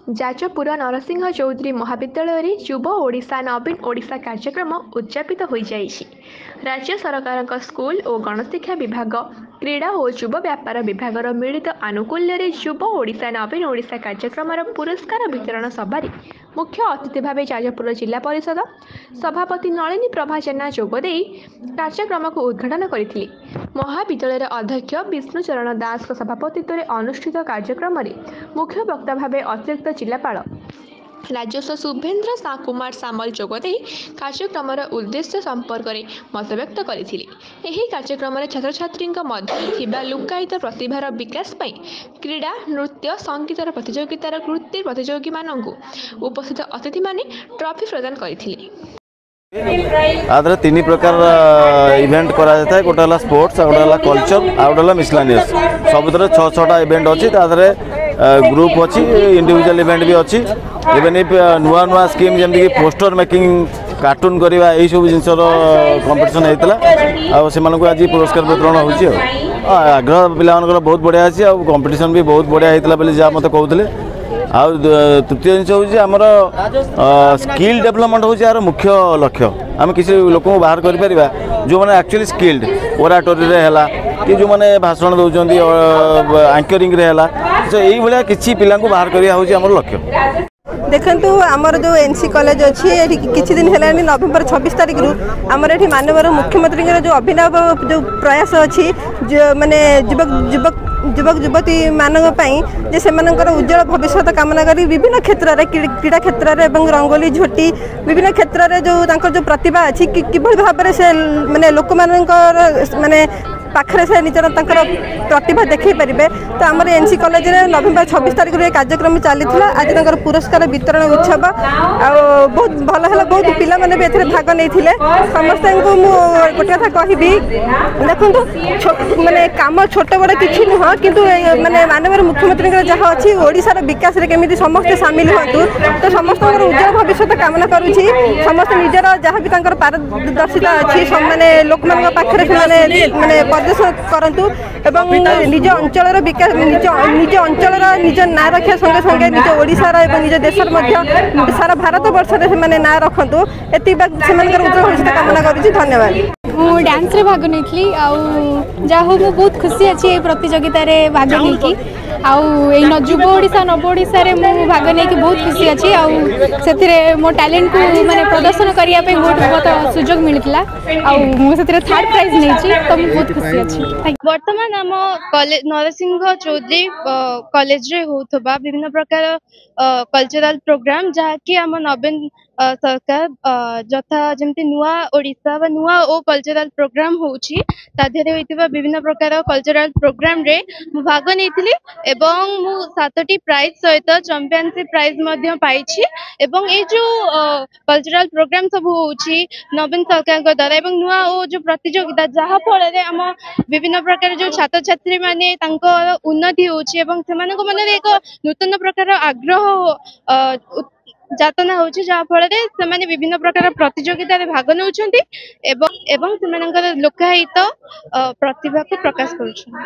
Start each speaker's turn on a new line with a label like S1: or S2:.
S1: ଯାଜପୁର ନରସିଂହ ଚୌଧୁରୀ ମହାବିଦ୍ୟାଳୟରେ ଯୁବ ଓଡ଼ିଶା ନବୀନ ଓଡ଼ିଶା କାର୍ଯ୍ୟକ୍ରମ ଉଦ୍ଯାପିତ ହୋଇଯାଇଛି। ରାଜ୍ୟ ସରକାରଙ୍କ ସ୍କୁଲ ଓ ଗଣଶିକ୍ଷା ବିଭାଗ, କ୍ରୀଡ଼ା ଓ ଯୁବ ବ୍ୟାପାର ବିଭାଗର ମିଳିତ ଆନୁକୂଲ୍ୟରେ ଯୁବ ଓଡ଼ିଶା ନବୀନ ଓଡ଼ିଶା କାର୍ଯ୍ୟକ୍ରମର ପୁରସ୍କାର ବିତରଣ ସଭାରେ ମୁଖ୍ୟ ଅତିଥି ଭାବେ ଯାଜପୁର ଜିଲ୍ଲା ପରିଷଦ ସଭାପତି ନଳିନୀ ପ୍ରଭା ଜେନା ଯୋଗଦେଇ କାର୍ଯ୍ୟକ୍ରମକୁ ଉଦ୍ଘାଟନ କରିଥିଲେ। ମହାବିଦ୍ୟାଳୟର ଅଧ୍ୟକ୍ଷ ବିଷ୍ଣୁଚରଣ ଦାସଙ୍କ ସଭାପତିତ୍ୱରେ ଅନୁଷ୍ଠିତ କାର୍ଯ୍ୟକ୍ରମରେ ମୁଖ୍ୟ ବକ୍ତା ଭାବେ ଅତିରିକ୍ତ ଜିଲ୍ଲାପାଳ ରାଜସ୍ୱ ଶୁଭେନ୍ଦ୍ର କୁମାର ସାମଲ ଯୋଗଦେଇ କାର୍ଯ୍ୟକ୍ରମର ଉଦ୍ଦେଶ୍ୟ ସମ୍ପର୍କରେ ମତବ୍ୟକ୍ତ କରିଥିଲେ। ଏହି କାର୍ଯ୍ୟକ୍ରମରେ ଛାତ୍ରଛାତ୍ରୀଙ୍କ ମଧ୍ୟରେ ଥିବା ଲୁକ୍କାୟିତ ପ୍ରତିଭାର ବିକାଶ ପାଇଁ କ୍ରୀଡ଼ା, ନୃତ୍ୟ, ସଙ୍ଗୀତର ପ୍ରତିଯୋଗିତାର କୃତୀ ପ୍ରତିଯୋଗୀମାନଙ୍କୁ ଉପସ୍ଥିତ ଅତିଥିମାନେ ଟ୍ରଫି ପ୍ରଦାନ କରିଥିଲେ।
S2: आदरे तीन प्रकार इवेंट करा जाता है। गोटे स्पोर्ट्स, गोटे कल्चर, आ गोटे मिसलानियस। सबुतर 6-6टा इवेंट अच्छी। ग्रुप अच्छी, इंडिविजुअल इवेंट भी अच्छी। इवेन नुआ नुआ स्कीम जमी पोस्टर मेकिंग, कार्टून करवा, यही सब जिनसर कंपटीशन होता है। आज पुरस्कार वितरण होग्रह पिला बहुत बढ़िया अच्छी। कंपटीशन भी बहुत बढ़िया होता है जहाँ मत कहते। तृतीय जिन हूँ आमर स्किल डेवलपमेंट हूँ यार मुख्य लक्ष्य। आम किसी लोक बाहर कर जो मैंने एक्चुअली स्किल्ड ओराटोरी है कि जो मैंने भाषण दौरान एंकरिंग है यही भाया किसी पिला बाहर करवा हूँ आम लक्ष्य।
S3: देखु आमर जो एनसी कॉलेज अच्छी किसी दिन है नवेम्बर 26 तारीख रु आमर ये माननीय मुख्यमंत्री जो अभिनव जो प्रयास अच्छी जो माने युवक युवती मानी से उज्जवल भविष्य कामना करी विभिन्न क्षेत्र में क्रीड़ा क्षेत्र में रंगोली झोटी विभिन्न क्षेत्र में जो प्रतिभा अच्छी कि भाव में से माने लोक माने पाखरे से निजर प्रतिभा देखई पारे। तो आम एनसी कॉलेज में नवेम्बर 26 तारीख में कार्यक्रम चली आज पुरस्कार वितरण उत्सव बहुत भल है। बहुत पिला माने भी एथिरे भाग नहीं समस्त को गोटे कथा कहबी देखो माने काम छोट बड़ किसी नुह किंतु माने माननीय मुख्यमंत्री जहाँ अच्छी ओडिशार विकास रे केमिति समस्त सामिल होतु। तो समस्त उज्जवल भविष्य कामना करुछि। समस्त निजर जहाँ भी पारदर्शिता अच्छी माने लोक मान पाखरे माने प्रदर्शन करंतु एवं निज अंचल विकास निज अंचल निज ना रखा संगे संगे निज ओडिशार एवं निज देशर मध्य सारा भारत वर्ष में ना रखु एति उज्जवल भविष्य कामना करुछि। धन्यवाद।
S4: मु डांस रे भाग नहीं जहाँ हो बहुत खुशी अच्छी प्रतियोगिता रे भाग नहीं युव ओडिशा नव ओडिशा रे मु भाग नहीं बहुत खुशी अच्छी मो टैलेंट को माने प्रदर्शन करने बहुत सुजोग मिलता मुझे थर्ड प्राइज नहीं तो बहुत खुशी अच्छी।
S5: वर्तमान आम कॉलेज नरसिंह चौधरी कॉलेज रे होथबा विभिन्न प्रकार कल्चरल प्रोग्राम जहाँकि आम नवीन सरकार जथा जमती नुआ ओडिशा व नुआ ओ कल्चरल प्रोग्राम होउछि ताधेरे होइतिबा विभिन्न प्रकार कल्चरल प्रोग्राम रे मु भाग नेथिली एवं मु 7टी प्राइज सहित चैंपियनशिप प्राइज मध्य पाइछि। एवं ए जो कल्चरल प्रोग्राम सब होउछि नवीन सरकार के द्वारा एवं नुआ ओ जो प्रतियोगिता जहाँ फल रे हम विभिन्न प्रकार जो छात्र छात्री माने तांको उन्नति होउछि एवं सेमानक मन रे एक नूतन प्रकार आग्रह जातना होछि जहाँ फल से विभिन्न प्रकार प्रतियोगिता भाग नौछंती एवं सेमानकर लोकायित प्रतिभा को प्रकाश करुछंती।